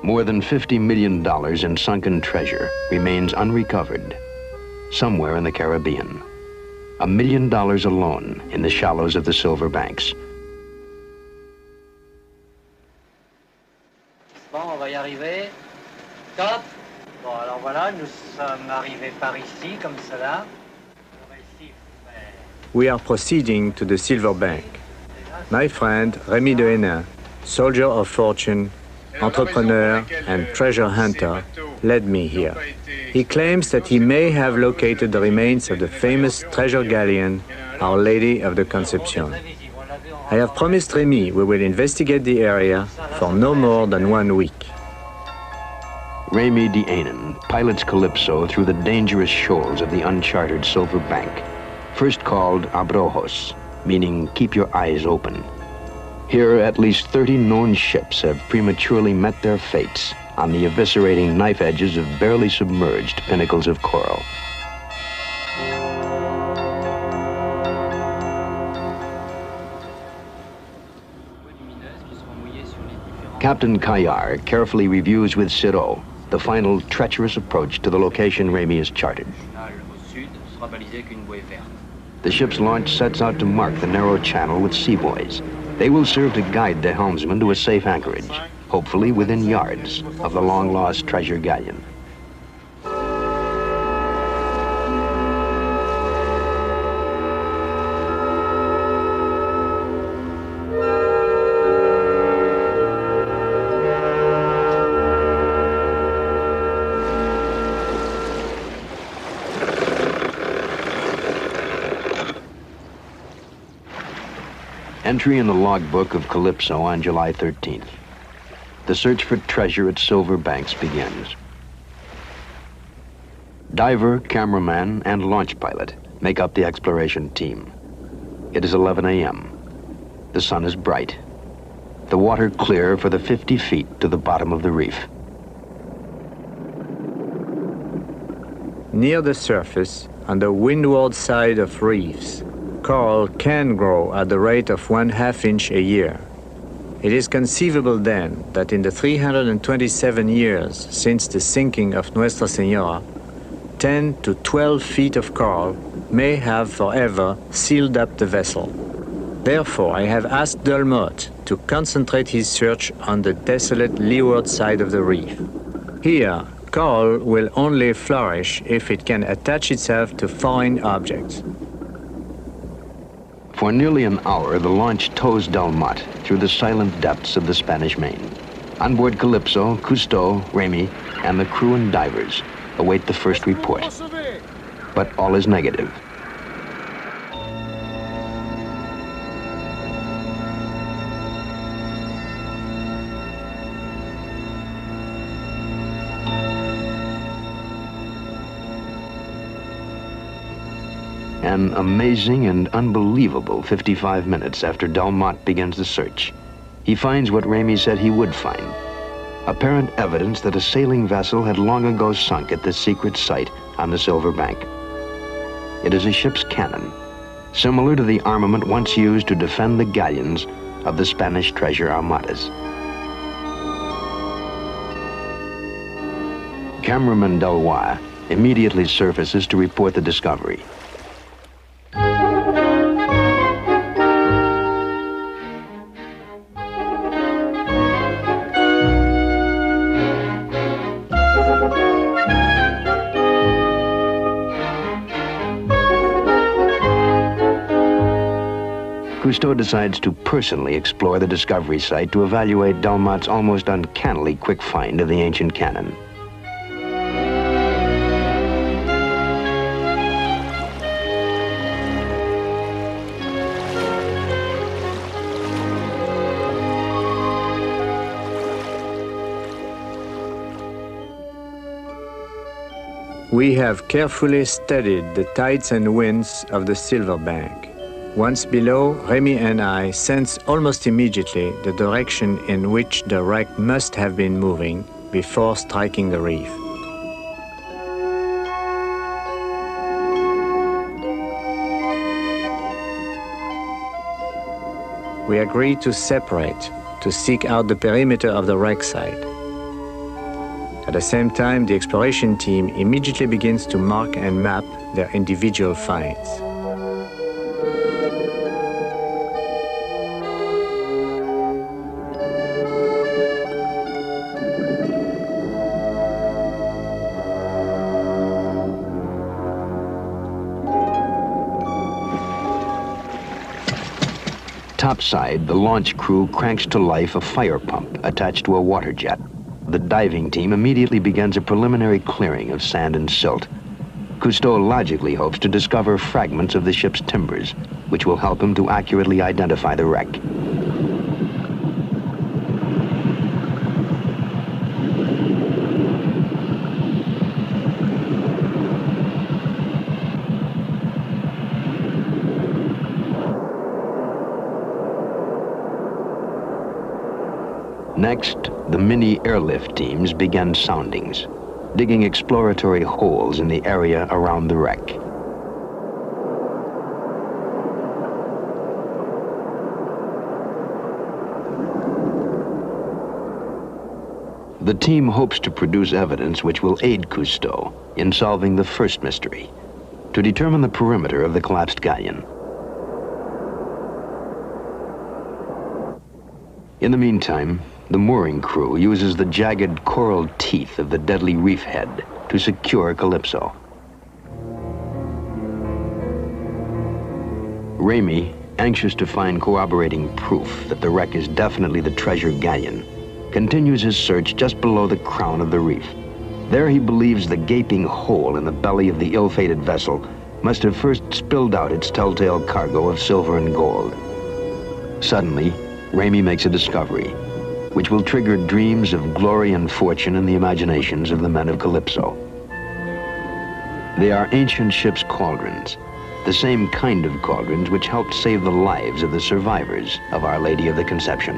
More than $50 million in sunken treasure remains unrecovered somewhere in the Caribbean. $1 million alone in the shallows of the Silver Banks. Bon, on va y arriver. Top. Bon, alors voilà, nous sommes arrivés par ici, comme cela. We are proceeding to the Silver Bank. My friend Rémi de Hénin, soldier of fortune, entrepreneur and treasure hunter, led me here. He claims that he may have located the remains of the famous treasure galleon, Our Lady of the Conception. I have promised Rémi we will investigate the area for no more than 1 week. Rémi de Hénin pilots Calypso through the dangerous shoals of the uncharted Silver Bank, first called Abrojos, meaning keep your eyes open. Here, at least 30 known ships have prematurely met their fates on the eviscerating knife edges of barely submerged pinnacles of coral. Captain Caillard carefully reviews with Sirot the final treacherous approach to the location Rémi has charted. The ship's launch sets out to mark the narrow channel with sea buoys. They will serve to guide the helmsman to a safe anchorage, hopefully within yards of the long-lost treasure galleon. Entry in the logbook of Calypso on July 13th. The search for treasure at Silver Banks begins. Diver, cameraman, and launch pilot make up the exploration team. It is 11 a.m. The sun is bright. The water clear for the 50 feet to the bottom of the reef. Near the surface, on the windward side of reefs, coral can grow at the rate of 1/2 inch a year. It is conceivable then that in the 327 years since the sinking of Nuestra Señora, 10 to 12 feet of coral may have forever sealed up the vessel. Therefore, I have asked Delmotte to concentrate his search on the desolate leeward side of the reef. Here, coral will only flourish if it can attach itself to foreign objects. For nearly an hour, the launch tows Delmotte through the silent depths of the Spanish Main. On board Calypso, Cousteau, Rémi, and the crew and divers await the first report. But all is negative. An amazing and unbelievable 55 minutes after Delmotte begins the search, he finds what Rémi said he would find: apparent evidence that a sailing vessel had long ago sunk at this secret site on the Silver Bank. It is a ship's cannon, similar to the armament once used to defend the galleons of the Spanish treasure armadas. Cameraman Deloy immediately surfaces to report the discovery. Cousteau decides to personally explore the discovery site to evaluate Delmotte's almost uncannily quick find of the ancient cannon. We have carefully studied the tides and winds of the Silver Bank. Once below, Rémi and I sense almost immediately the direction in which the wreck must have been moving before striking the reef. We agree to separate to seek out the perimeter of the wreck site. At the same time, the exploration team immediately begins to mark and map their individual finds. Topside, the launch crew cranks to life a fire pump attached to a water jet. The diving team immediately begins a preliminary clearing of sand and silt. Cousteau logically hopes to discover fragments of the ship's timbers, which will help him to accurately identify the wreck. Next, the mini airlift teams began soundings, digging exploratory holes in the area around the wreck. The team hopes to produce evidence which will aid Cousteau in solving the first mystery, to determine the perimeter of the collapsed galleon. In the meantime, the mooring crew uses the jagged coral teeth of the deadly reef head to secure Calypso. Ramey, anxious to find corroborating proof that the wreck is definitely the treasure galleon, continues his search just below the crown of the reef. There he believes the gaping hole in the belly of the ill-fated vessel must have first spilled out its telltale cargo of silver and gold. Suddenly, Ramey makes a discovery, which will trigger dreams of glory and fortune in the imaginations of the men of Calypso. They are ancient ship's cauldrons, the same kind of cauldrons which helped save the lives of the survivors of Our Lady of the Conception.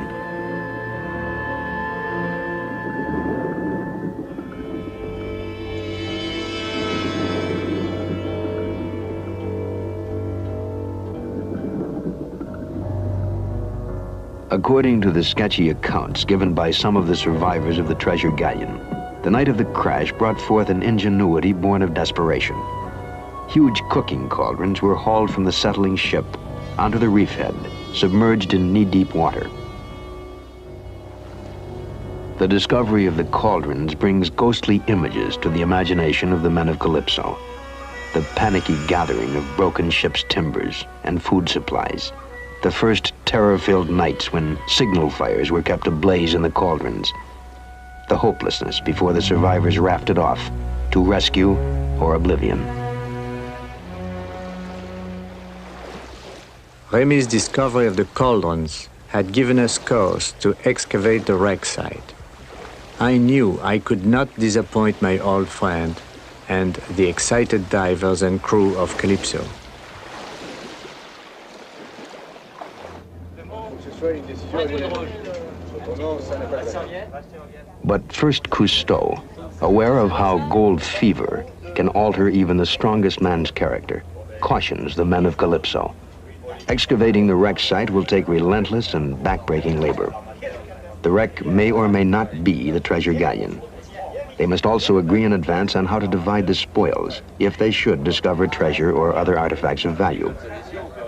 According to the sketchy accounts given by some of the survivors of the treasure galleon, the night of the crash brought forth an ingenuity born of desperation. Huge cooking cauldrons were hauled from the settling ship onto the reef head, submerged in knee-deep water. The discovery of the cauldrons brings ghostly images to the imagination of the men of Calypso. The panicky gathering of broken ship's timbers and food supplies. The first terror-filled nights when signal fires were kept ablaze in the cauldrons. The hopelessness before the survivors rafted off to rescue or oblivion. Ramey's discovery of the cauldrons had given us cause to excavate the wreck site. I knew I could not disappoint my old friend and the excited divers and crew of Calypso. But first Cousteau, aware of how gold fever can alter even the strongest man's character, cautions the men of Calypso. Excavating the wreck site will take relentless and backbreaking labor. The wreck may or may not be the treasure galleon. They must also agree in advance on how to divide the spoils if they should discover treasure or other artifacts of value.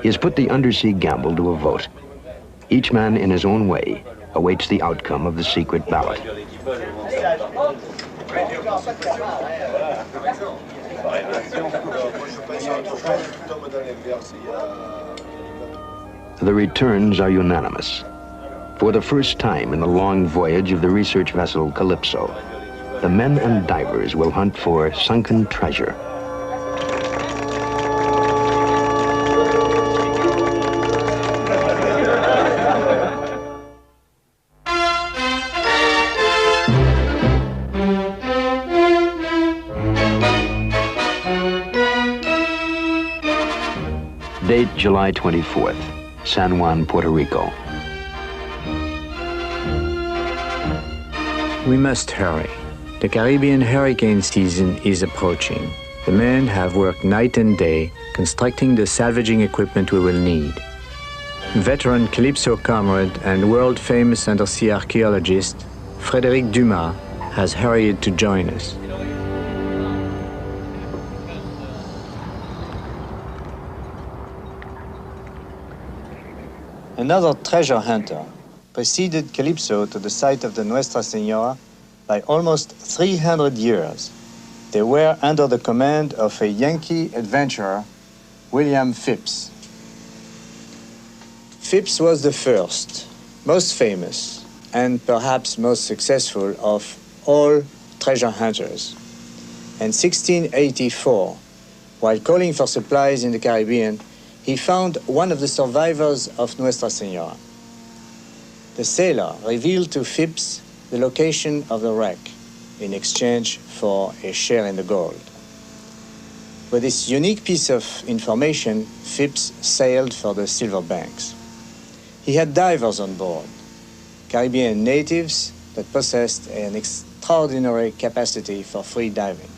He has put the undersea gamble to a vote. Each man in his own way awaits the outcome of the secret ballot. The returns are unanimous. For the first time in the long voyage of the research vessel Calypso, the men and divers will hunt for sunken treasure. Date July 24th, San Juan, Puerto Rico. We must hurry. The Caribbean hurricane season is approaching. The men have worked night and day constructing the salvaging equipment we will need. Veteran Calypso comrade and world-famous undersea archaeologist Frédéric Dumas has hurried to join us. Another treasure hunter preceded Calypso to the site of the Nuestra Señora by almost 300 years. They were under the command of a Yankee adventurer, William Phipps. Phipps was the first, most famous, and perhaps most successful of all treasure hunters. In 1684, while calling for supplies in the Caribbean, he found one of the survivors of Nuestra Señora. The sailor revealed to Phipps the location of the wreck in exchange for a share in the gold. With this unique piece of information, Phipps sailed for the Silver Banks. He had divers on board, Caribbean natives that possessed an extraordinary capacity for free diving.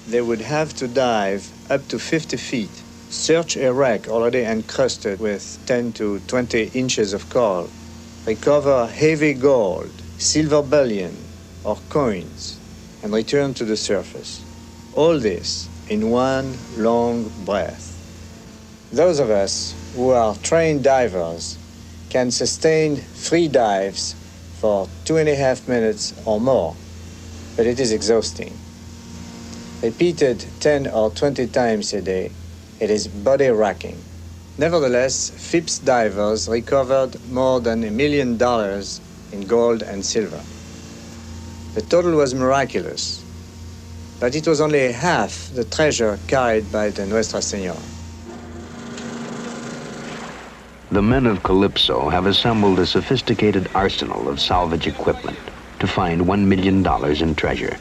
They would have to dive up to 50 feet, search a wreck already encrusted with 10 to 20 inches of coral, recover heavy gold, silver bullion, or coins, and return to the surface. All this in one long breath. Those of us who are trained divers can sustain free dives for 2.5 minutes or more, but it is exhausting. Repeated 10 or 20 times a day, it is body-racking. Nevertheless, Phipps divers recovered more than $1 million in gold and silver. The total was miraculous, but it was only half the treasure carried by the Nuestra Señora. The men of Calypso have assembled a sophisticated arsenal of salvage equipment to find $1 million in treasure.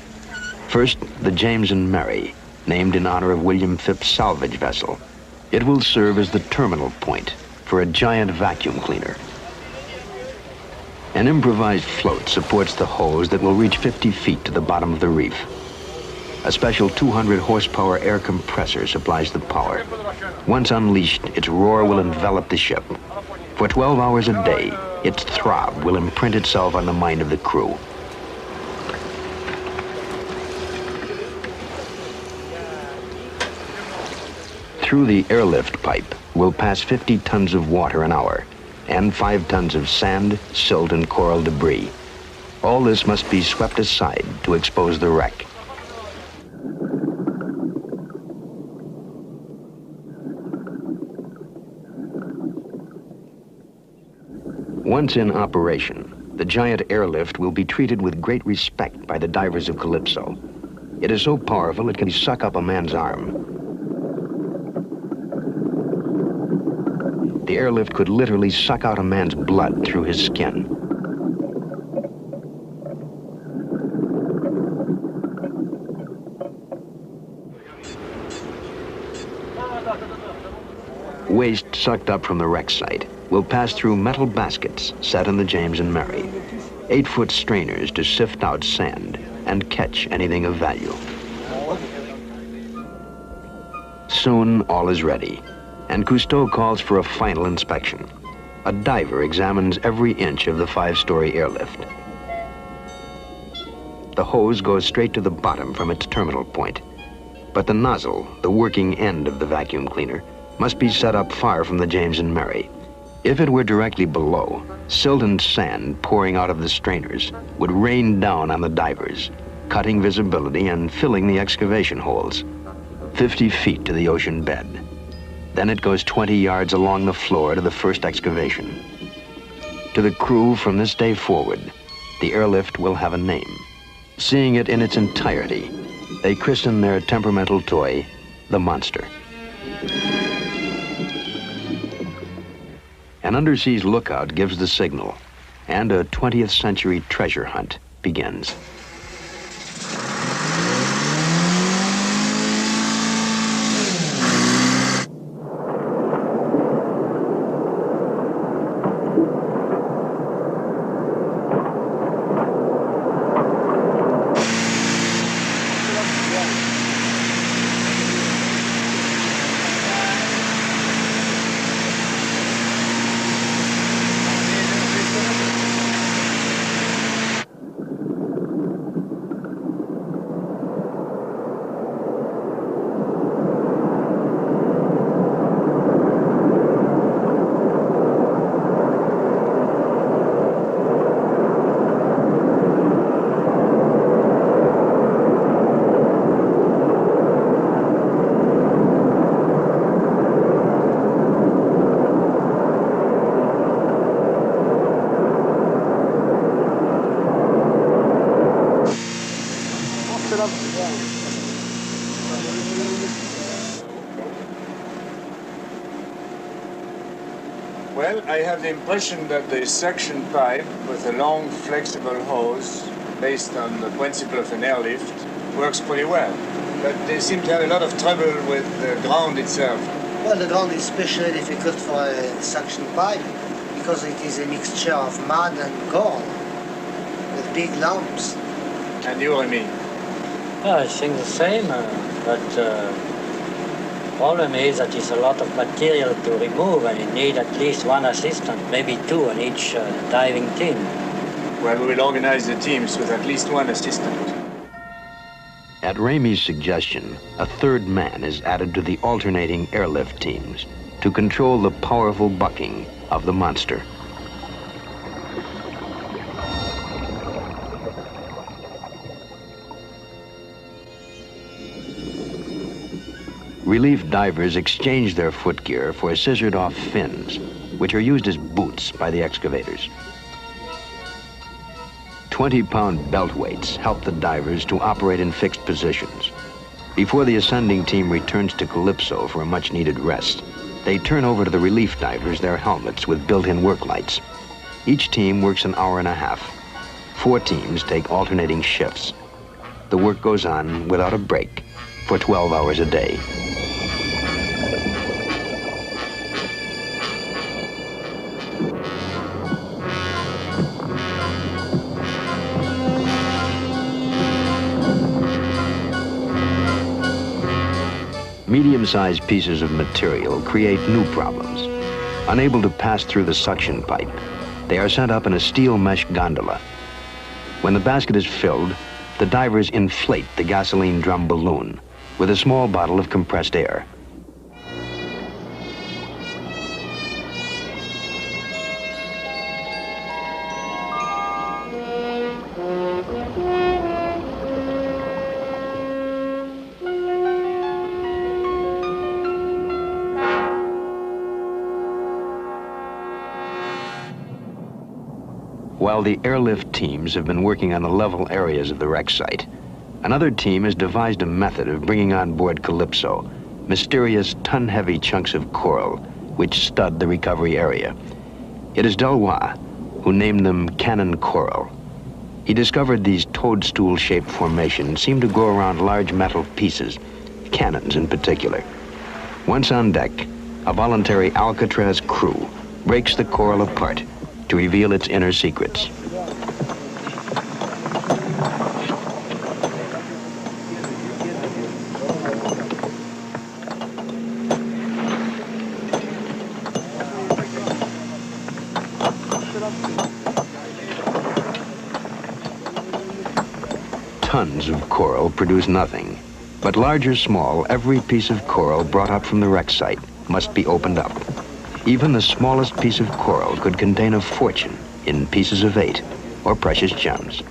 First, the James and Mary, named in honor of William Phipps' salvage vessel. It will serve as the terminal point for a giant vacuum cleaner. An improvised float supports the hose that will reach 50 feet to the bottom of the reef. A special 200 horsepower air compressor supplies the power. Once unleashed, its roar will envelop the ship. For 12 hours a day, its throb will imprint itself on the mind of the crew. Through the airlift pipe will pass 50 tons of water an hour and 5 tons of sand, silt, and coral debris. All this must be swept aside to expose the wreck. Once in operation, the giant airlift will be treated with great respect by the divers of Calypso. It is so powerful it can suck up a man's arm. The airlift could literally suck out a man's blood through his skin. Waste sucked up from the wreck site will pass through metal baskets set in the James and Mary, 8-foot strainers to sift out sand and catch anything of value. Soon all is ready, and Cousteau calls for a final inspection. A diver examines every inch of the 5-story airlift. The hose goes straight to the bottom from its terminal point, but the nozzle, the working end of the vacuum cleaner, must be set up far from the James and Mary. If it were directly below, silt and sand pouring out of the strainers would rain down on the divers, cutting visibility and filling the excavation holes. 50 feet to the ocean bed. Then it goes 20 yards along the floor to the first excavation. To the crew from this day forward, the airlift will have a name. Seeing it in its entirety, they christen their temperamental toy, the Monster. An underseas lookout gives the signal, and a 20th century treasure hunt begins. Well, I have the impression that the suction pipe with a long flexible hose based on the principle of an airlift works pretty well. But they seem to have a lot of trouble with the ground itself. Well, the ground is especially difficult for a suction pipe because it is a mixture of mud and coral with big lumps. And you, Remy? I think the same, but problem is that it's a lot of material to remove and you need at least one assistant, maybe two on each diving team. Well, we will organize the teams with at least one assistant. At Ramey's suggestion, a third man is added to the alternating airlift teams to control the powerful bucking of the monster. Relief divers exchange their footgear for scissored-off fins, which are used as boots by the excavators. 20-pound belt weights help the divers to operate in fixed positions. Before the ascending team returns to Calypso for a much-needed rest, they turn over to the relief divers their helmets with built-in work lights. Each team works an hour and a half. 4 teams take alternating shifts. The work goes on without a break for 12 hours a day. Medium-sized pieces of material create new problems. Unable to pass through the suction pipe, they are sent up in a steel mesh gondola. When the basket is filled, the divers inflate the gasoline drum balloon with a small bottle of compressed air. While the airlift teams have been working on the level areas of the wreck site, another team has devised a method of bringing on board Calypso mysterious ton-heavy chunks of coral which stud the recovery area. It is Delois who named them cannon coral. He discovered these toadstool-shaped formations seem to grow around large metal pieces, cannons in particular. Once on deck, a voluntary Alcatraz crew breaks the coral apart to reveal its inner secrets. Tons of coral produce nothing, but large or small, every piece of coral brought up from the wreck site must be opened up. Even the smallest piece of coral could contain a fortune in pieces of 8 or precious gems.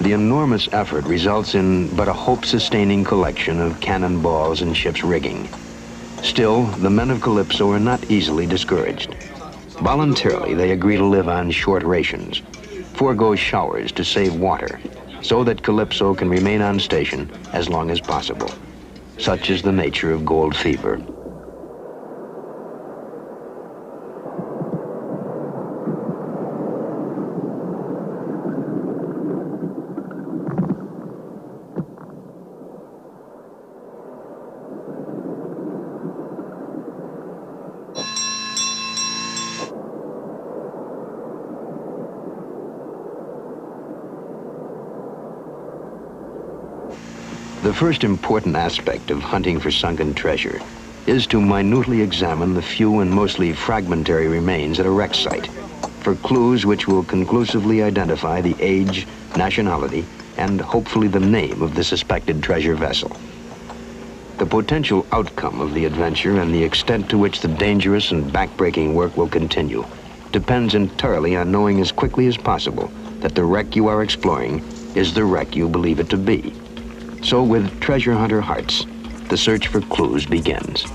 The enormous effort results in but a hope-sustaining collection of cannonballs and ship's rigging. Still, the men of Calypso are not easily discouraged. Voluntarily, they agree to live on short rations, forego showers to save water, so that Calypso can remain on station as long as possible. Such is the nature of gold fever. The first important aspect of hunting for sunken treasure is to minutely examine the few and mostly fragmentary remains at a wreck site for clues which will conclusively identify the age, nationality, and hopefully the name of the suspected treasure vessel. The potential outcome of the adventure and the extent to which the dangerous and backbreaking work will continue depends entirely on knowing as quickly as possible that the wreck you are exploring is the wreck you believe it to be. So with treasure hunter hearts, the search for clues begins.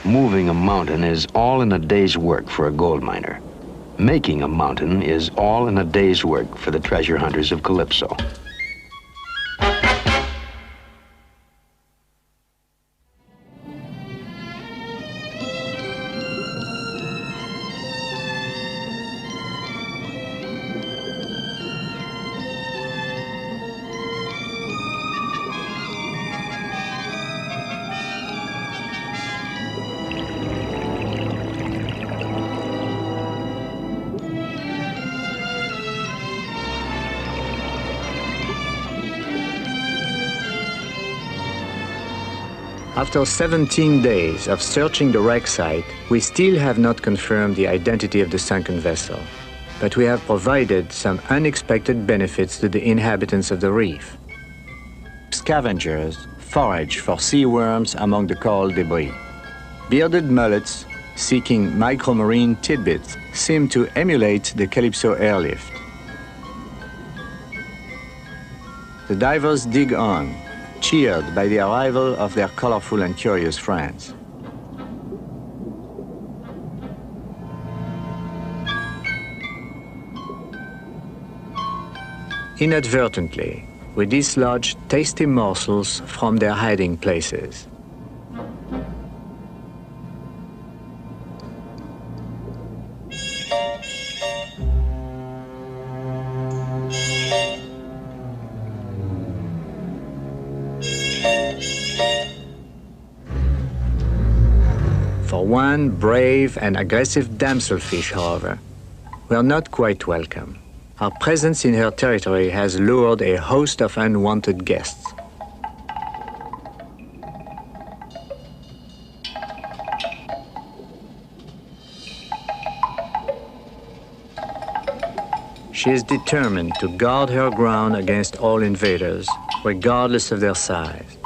Moving a mountain is all in a day's work for a gold miner. Making a mountain is all in a day's work for the treasure hunters of Calypso. After 17 days of searching the wreck site, we still have not confirmed the identity of the sunken vessel, but we have provided some unexpected benefits to the inhabitants of the reef. Scavengers forage for sea worms among the coral debris. Bearded mullets seeking micromarine tidbits seem to emulate the Calypso airlift. The divers dig on, cheered by the arrival of their colorful and curious friends. Inadvertently, we dislodge tasty morsels from their hiding places. For one brave and aggressive damselfish, however, we are not quite welcome. Our presence in her territory has lured a host of unwanted guests. She is determined to guard her ground against all invaders, regardless of their size.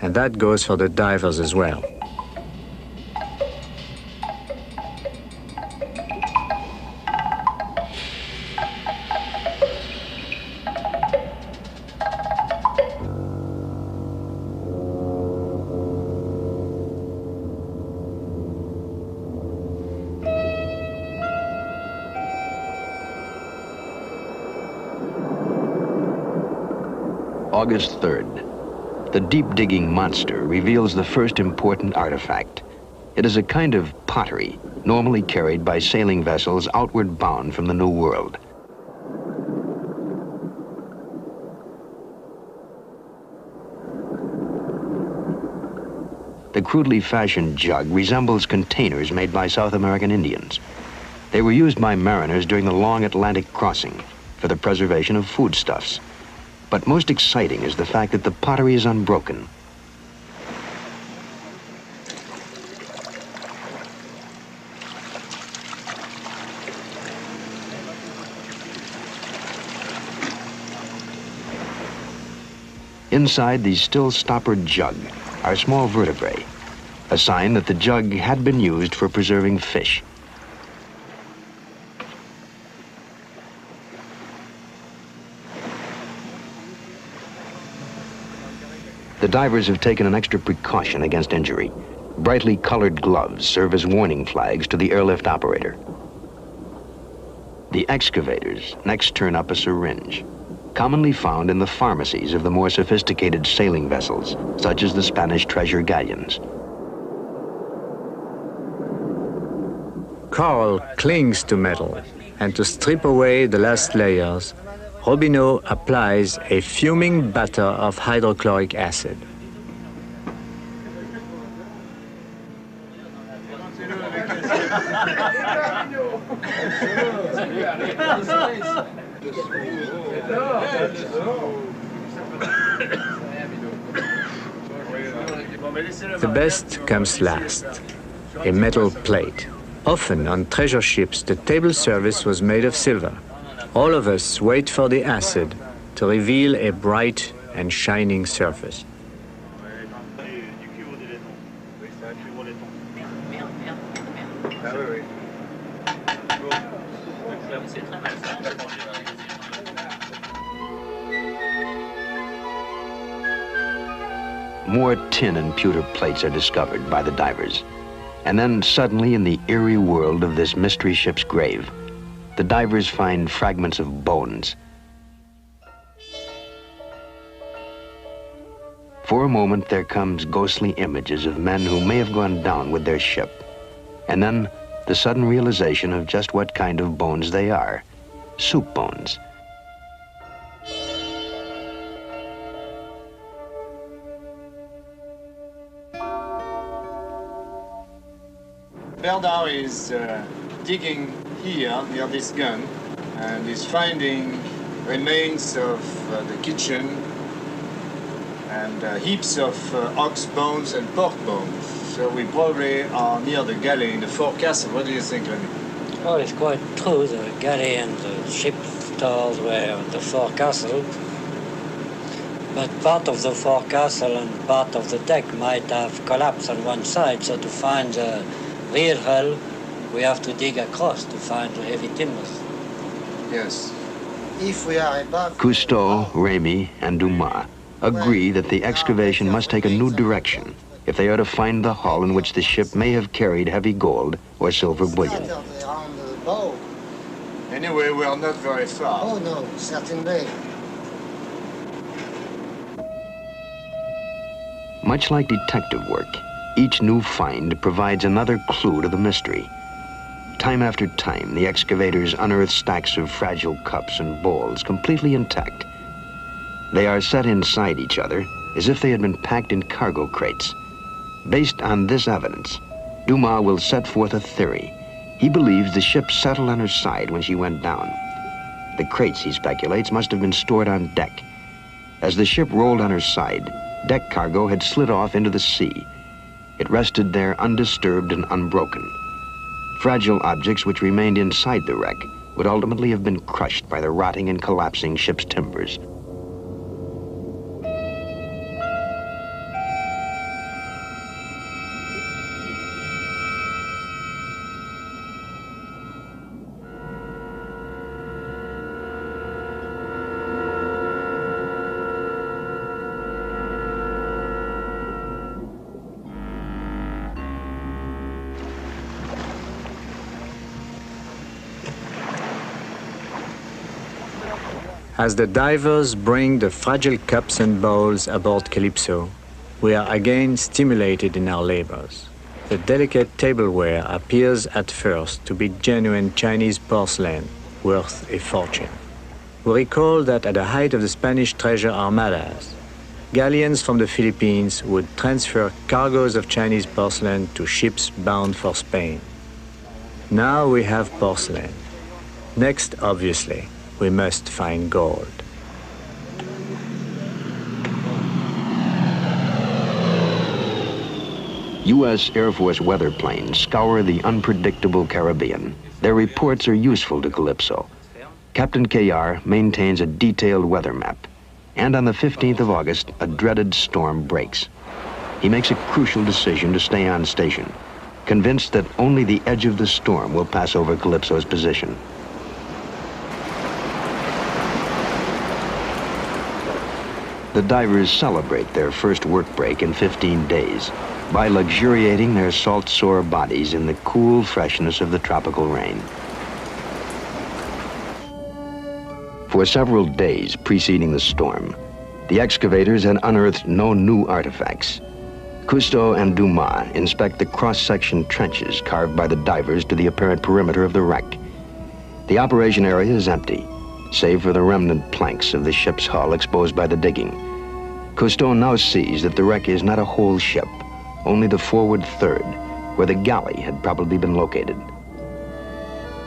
And that goes for the divers as well. August 3rd. The deep-digging monster reveals the first important artifact. It is a kind of pottery, normally carried by sailing vessels outward bound from the New World. The crudely fashioned jug resembles containers made by South American Indians. They were used by mariners during the long Atlantic crossing for the preservation of foodstuffs. But most exciting is the fact that the pottery is unbroken. Inside the still stoppered jug are small vertebrae, a sign that the jug had been used for preserving fish. The divers have taken an extra precaution against injury. Brightly colored gloves serve as warning flags to the airlift operator. The excavators next turn up a syringe, commonly found in the pharmacies of the more sophisticated sailing vessels, such as the Spanish treasure galleons. Coral clings to metal, and to strip away the last layers, Robineau applies a fuming batter of hydrochloric acid. The best comes last, a metal plate. Often on treasure ships, the table service was made of silver. All of us wait for the acid to reveal a bright and shining surface. More tin and pewter plates are discovered by the divers. And then suddenly, in the eerie world of this mystery ship's grave, the divers find fragments of bones. For a moment, there comes ghostly images of men who may have gone down with their ship. And then the sudden realization of just what kind of bones they are: soup bones. Berdau is digging here near this gun and is finding remains of the kitchen and heaps of ox bones and pork bones. So we probably are near the galley in the forecastle. What do you think, Lenny? Well, it's quite true. The galley and the ship stores were the forecastle. But part of the forecastle and part of the deck might have collapsed on one side. So to find the real hull, we have to dig across to find the heavy timbers. Yes. If we are above... Cousteau, Remy, and Dumas agree that the excavation must take a new direction if they are to find the hull in which the ship may have carried heavy gold or silver bullion. Around the bow. Anyway, we are not very far. Oh no, certainly. Much like detective work, each new find provides another clue to the mystery. Time after time, the excavators unearth stacks of fragile cups and bowls completely intact. They are set inside each other as if they had been packed in cargo crates. Based on this evidence, Dumas will set forth a theory. He believes the ship settled on her side when she went down. The crates, he speculates, must have been stored on deck. As the ship rolled on her side, deck cargo had slid off into the sea. It rested there undisturbed and unbroken. Fragile objects which remained inside the wreck would ultimately have been crushed by the rotting and collapsing ship's timbers. As the divers bring the fragile cups and bowls aboard Calypso, we are again stimulated in our labors. The delicate tableware appears at first to be genuine Chinese porcelain, worth a fortune. We recall that at the height of the Spanish treasure armadas, galleons from the Philippines would transfer cargoes of Chinese porcelain to ships bound for Spain. Now we have porcelain. Next, obviously, we must find gold. U.S. Air Force weather planes scour the unpredictable Caribbean. Their reports are useful to Calypso. Captain KR maintains a detailed weather map. And on the 15th of August, a dreaded storm breaks. He makes a crucial decision to stay on station, convinced that only the edge of the storm will pass over Calypso's position. The divers celebrate their first work break in 15 days by luxuriating their salt-sore bodies in the cool freshness of the tropical rain. For several days preceding the storm, the excavators had unearthed no new artifacts. Cousteau and Dumas inspect the cross-section trenches carved by the divers to the apparent perimeter of the wreck. The operation area is empty, save for the remnant planks of the ship's hull exposed by the digging. Cousteau now sees that the wreck is not a whole ship, only the forward third, where the galley had probably been located.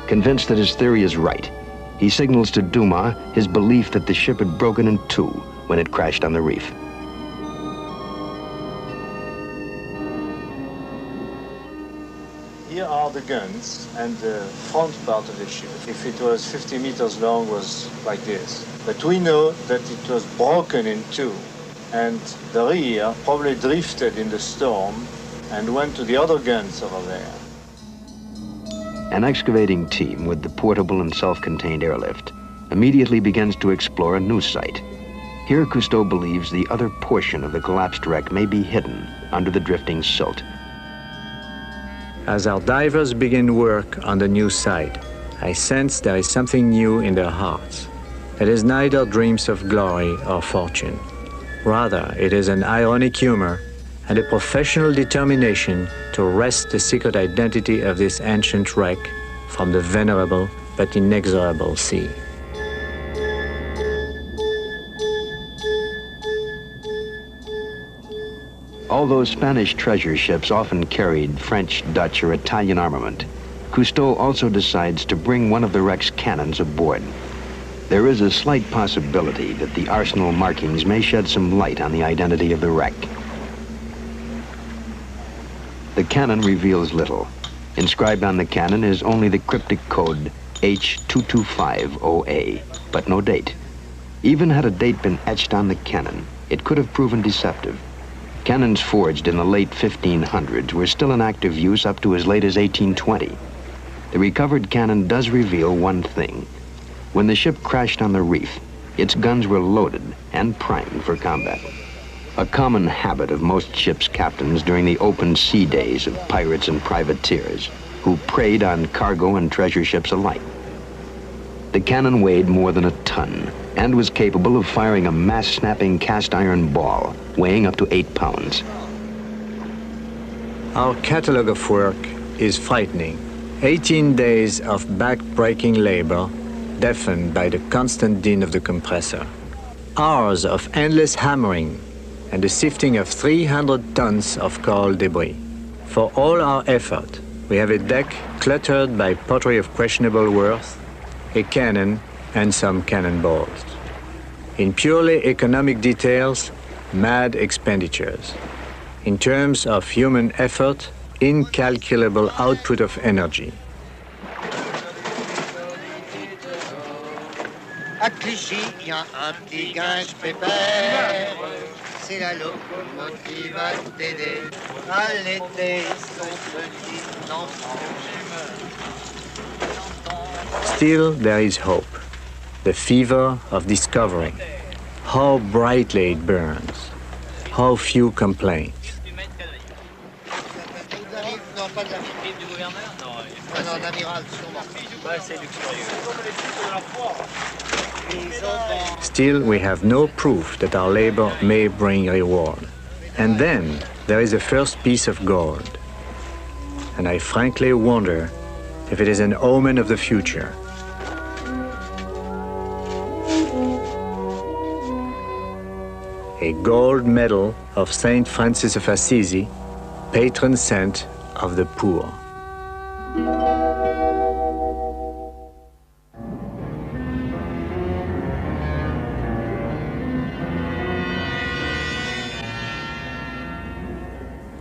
Convinced that his theory is right, he signals to Dumas his belief that the ship had broken in two when it crashed on the reef. Here are the guns and the front part of the ship. If it was 50 meters long, was like this. But we know that it was broken in two, and the rear probably drifted in the storm and went to the other guns over there. An excavating team with the portable and self-contained airlift immediately begins to explore a new site. Here, Cousteau believes the other portion of the collapsed wreck may be hidden under the drifting silt. As our divers begin work on the new site, I sense there is something new in their hearts. It is neither dreams of glory or fortune. Rather, it is an ironic humor and a professional determination to wrest the secret identity of this ancient wreck from the venerable but inexorable sea. Although Spanish treasure ships often carried French, Dutch, or Italian armament, Cousteau also decides to bring one of the wreck's cannons aboard. There is a slight possibility that the arsenal markings may shed some light on the identity of the wreck. The cannon reveals little. Inscribed on the cannon is only the cryptic code H2250A, but no date. Even had a date been etched on the cannon, it could have proven deceptive. Cannons forged in the late 1500s were still in active use up to as late as 1820. The recovered cannon does reveal one thing. When the ship crashed on the reef, its guns were loaded and primed for combat. A common habit of most ships' captains during the open sea days of pirates and privateers, who preyed on cargo and treasure ships alike. The cannon weighed more than a ton and was capable of firing a mass-snapping cast iron ball weighing up to 8 pounds. Our catalogue of work is frightening. 18 days of back-breaking labor, deafened by the constant din of the compressor. Hours of endless hammering and the sifting of 300 tons of coral debris. For all our effort, we have a deck cluttered by pottery of questionable worth, a cannon, and some cannonballs. In purely economic details, mad expenditures. In terms of human effort, incalculable output of energy. À Clichy, il y a un petit guinche pépère. C'est la locomotive à t'aider. À l'été, son petit enfant. Still, there is hope. The fever of discovery. How brightly it burns. How few complain. Non, pas de la fille du gouverneur. Non, l'amiral, sûrement. Ouais, c'est du curieux. Still, we have no proof that our labor may bring reward. And then there is the first piece of gold. And I frankly wonder if it is an omen of the future. A gold medal of Saint Francis of Assisi, patron saint of the poor.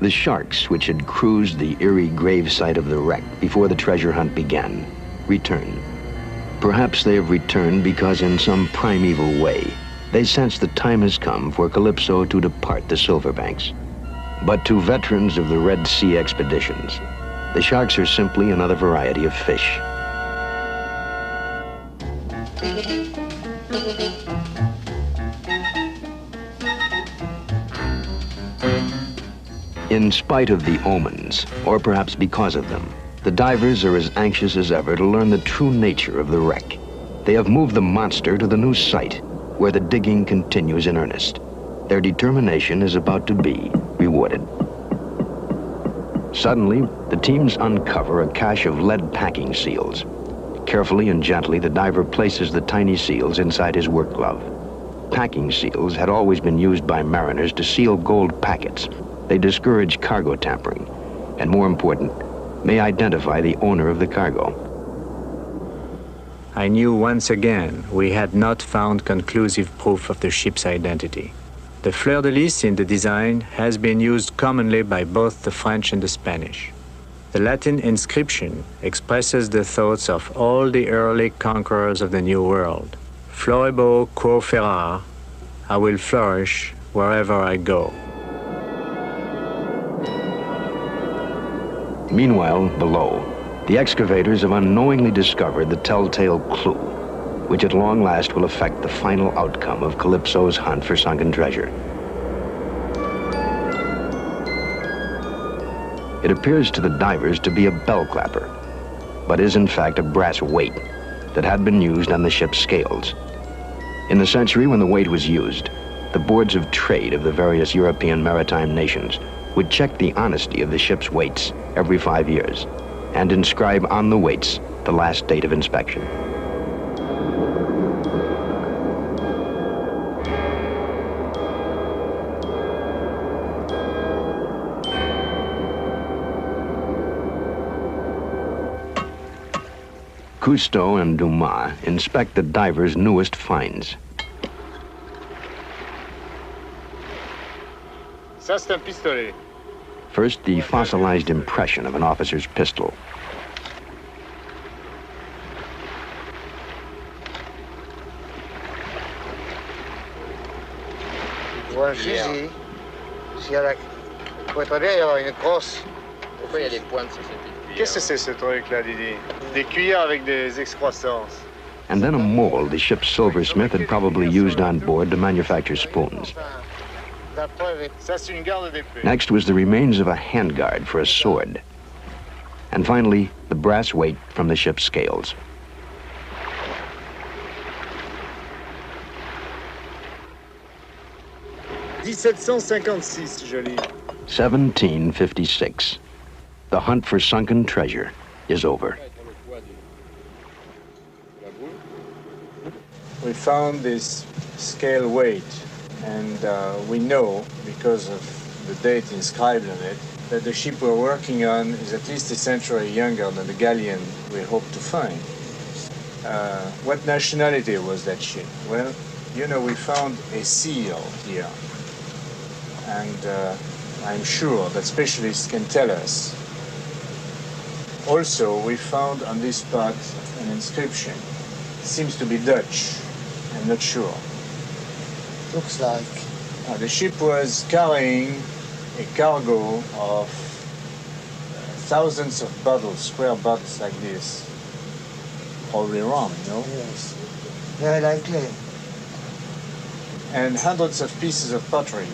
The sharks, which had cruised the eerie gravesite of the wreck before the treasure hunt began, return. Perhaps they have returned because in some primeval way, they sense the time has come for Calypso to depart the Silverbanks. But to veterans of the Red Sea expeditions, the sharks are simply another variety of fish. In spite of the omens, or perhaps because of them, the divers are as anxious as ever to learn the true nature of the wreck. They have moved the monster to the new site, where the digging continues in earnest. Their determination is about to be rewarded. Suddenly, the teams uncover a cache of lead packing seals. Carefully and gently, the diver places the tiny seals inside his work glove. Packing seals had always been used by mariners to seal gold packets. They discourage cargo tampering, and more important, may identify the owner of the cargo. I knew once again we had not found conclusive proof of the ship's identity. The fleur-de-lis in the design has been used commonly by both the French and the Spanish. The Latin inscription expresses the thoughts of all the early conquerors of the New World. Florebo quo ferar, I will flourish wherever I go. Meanwhile, below, the excavators have unknowingly discovered the telltale clue, which at long last will affect the final outcome of Calypso's hunt for sunken treasure. It appears to the divers to be a bell clapper, but is in fact a brass weight that had been used on the ship's scales. In the century when the weight was used, the boards of trade of the various European maritime nations would check the honesty of the ship's weights every 5 years and inscribe on the weights the last date of inspection. Cousteau and Dumas inspect the divers' newest finds. Ça, c'est un pistolet. First, the fossilized impression of an officer's pistol. Tu vois un fusil. S'il y a la... Pour être bien, il y a une crosse. Pourquoi il y a des pointes sur cette petite cuillère? Qu'est-ce que c'est ce truc-là, Didi? Des cuillères avec des excroissances. And then a mold the ship's silversmith had probably used on board to manufacture spoons. Ça, c'est une garde d'épée. Next was the remains of a handguard for a sword. And finally, the brass weight from the ship's scales. (1756), je lis. 1756. The hunt for sunken treasure is over. We found this scale weight, and we know, because of the date inscribed on it, that the ship we're working on is at least a century younger than the galleon we hope to find. What nationality was that ship? Well, you know, we found a seal here, and I'm sure that specialists can tell us. Also, we found on this spot an inscription. It seems to be Dutch. I'm not sure. Looks like. The ship was carrying a cargo of thousands of bottles, square bottles like this. Probably rum, no? Yes. Very likely. And hundreds of pieces of pottery.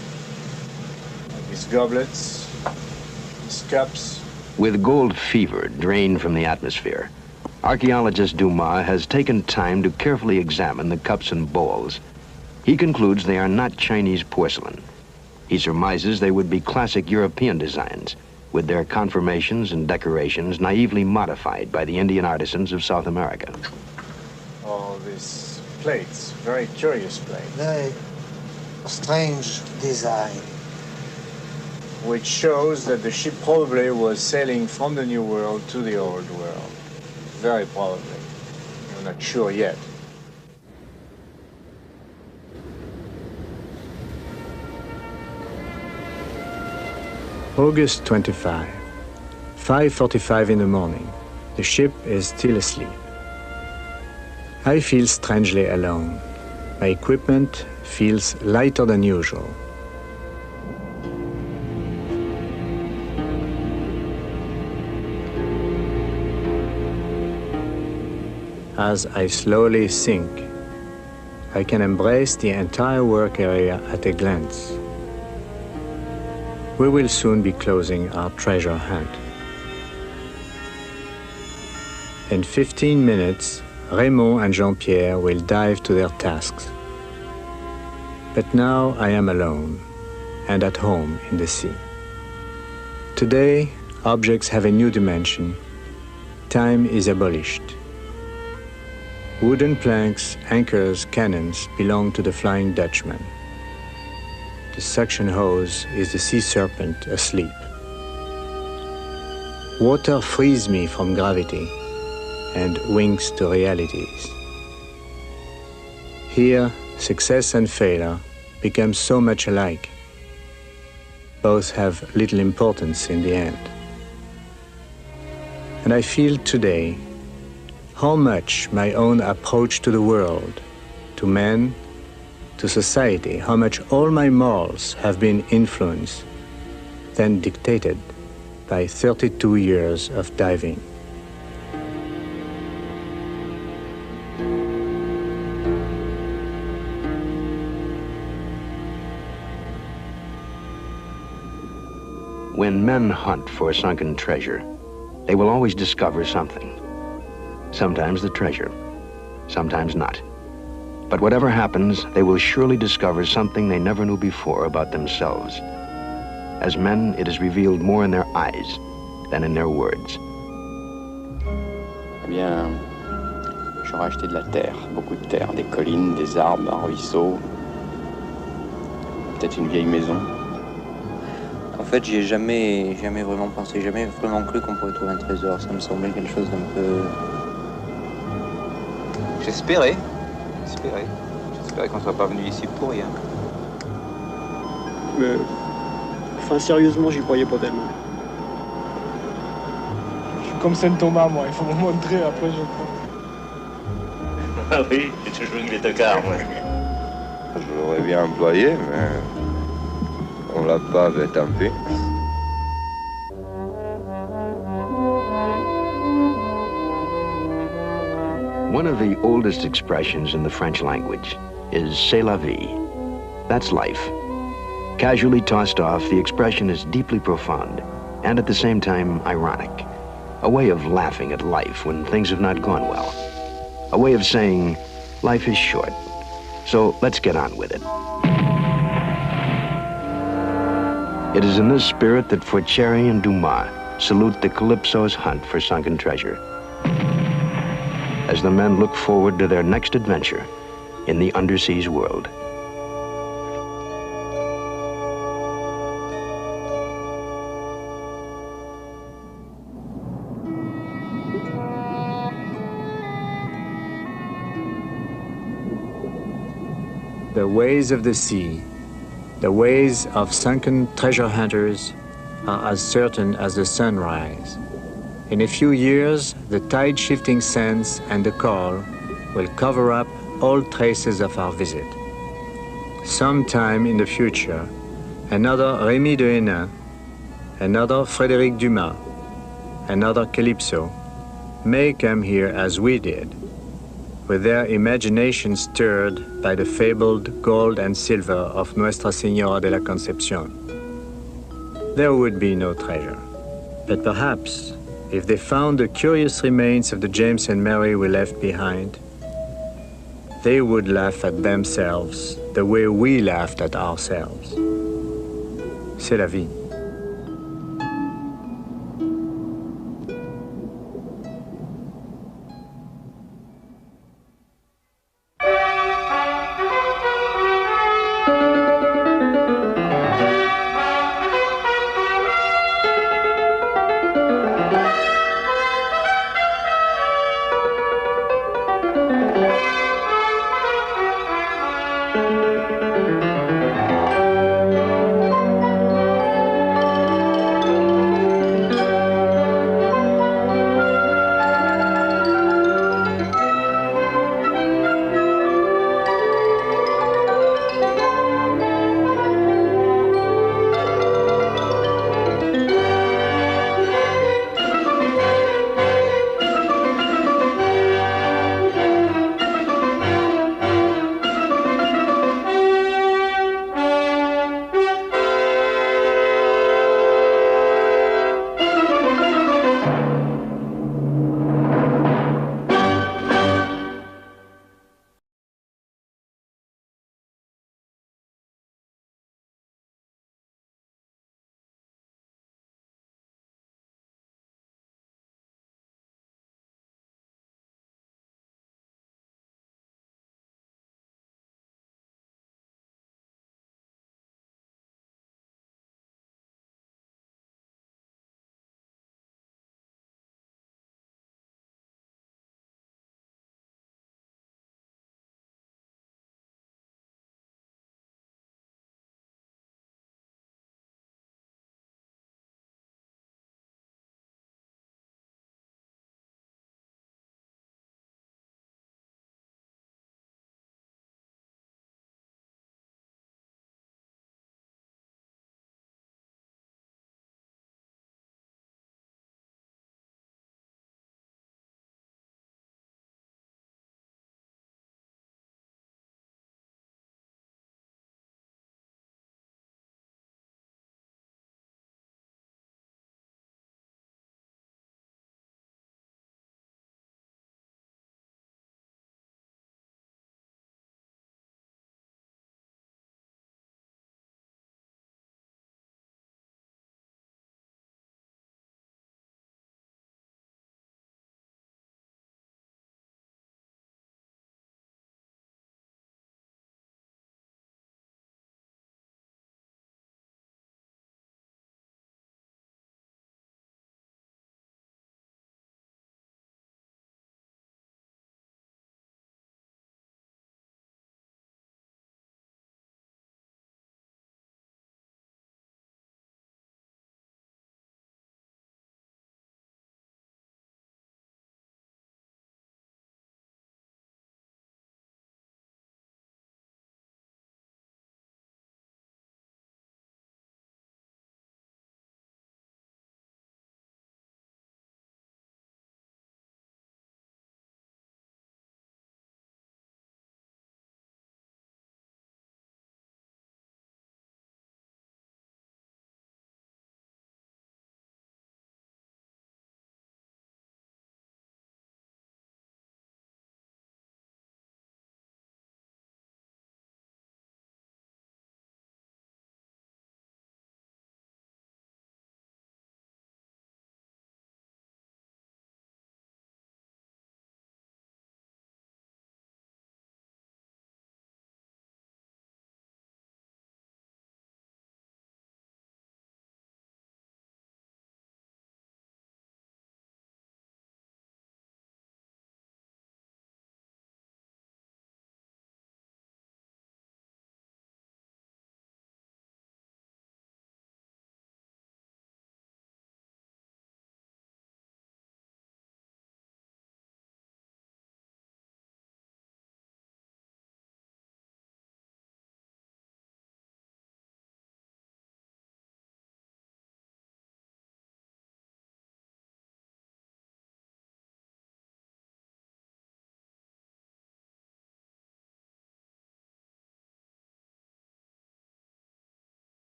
Like these goblets, these cups. With gold fever drained from the atmosphere, Archaeologist Dumas has taken time to carefully examine the cups and bowls. He concludes they are not Chinese porcelain. He surmises they would be classic European designs, with their conformations and decorations naively modified by the Indian artisans of South America. All these plates, very curious plates. Very strange design. Which shows that the ship probably was sailing from the New World to the Old World. Very probably. We're not sure yet. August 25, 5:45 in the morning. The ship is still asleep. I feel strangely alone. My equipment feels lighter than usual. As I slowly sink, I can embrace the entire work area at a glance. We will soon be closing our treasure hunt. In 15 minutes, Raymond and Jean-Pierre will dive to their tasks. But now I am alone and at home in the sea. Today, objects have a new dimension. Time is abolished. Wooden planks, anchors, cannons belong to the Flying Dutchman. The suction hose is the sea serpent asleep. Water frees me from gravity and winks to realities. Here, success and failure become so much alike. Both have little importance in the end. And I feel today how much my own approach to the world, to men, to society, how much all my morals have been influenced, then dictated by 32 years of diving. When men hunt for sunken treasure, they will always discover something. Sometimes the treasure, sometimes not. But whatever happens, they will surely discover something they never knew before about themselves. As men, it is revealed more in their eyes than in their words. Eh bien, j'aurais acheté de la terre, beaucoup de terre, des collines, des arbres, un ruisseau, peut-être une vieille maison. En fait, j'y ai jamais vraiment pensé, jamais vraiment cru qu'on pourrait trouver un trésor. Ça me semblait quelque chose d'un peu... J'espérais qu'on ne soit pas venu ici pour rien. Mais, enfin, sérieusement, j'y croyais pas tellement. Je suis comme Saint Thomas, moi. Il faut me montrer, après je crois. Ah oui, j'ai toujours une bête de car, moi. Je l'aurais bien employé, mais on l'a pas, mais tant pis. One of the oldest expressions in the French language is c'est la vie. That's life. Casually tossed off, the expression is deeply profound and at the same time ironic. A way of laughing at life when things have not gone well. A way of saying life is short, so let's get on with it. It is in this spirit that Fortieri and Dumas salute the Calypso's hunt for sunken treasure, as the men look forward to their next adventure in the underseas world. The ways of the sea, the ways of sunken treasure hunters are as certain as the sunrise. In a few years, the tide-shifting sands and the coral will cover up all traces of our visit. Sometime in the future, another Rémy de Hénin, another Frédéric Dumas, another Calypso may come here as we did, with their imagination stirred by the fabled gold and silver of Nuestra Señora de la Concepción. There would be no treasure, but perhaps If they found the curious remains of the James and Mary we left behind, they would laugh at themselves the way we laughed at ourselves. C'est la vie.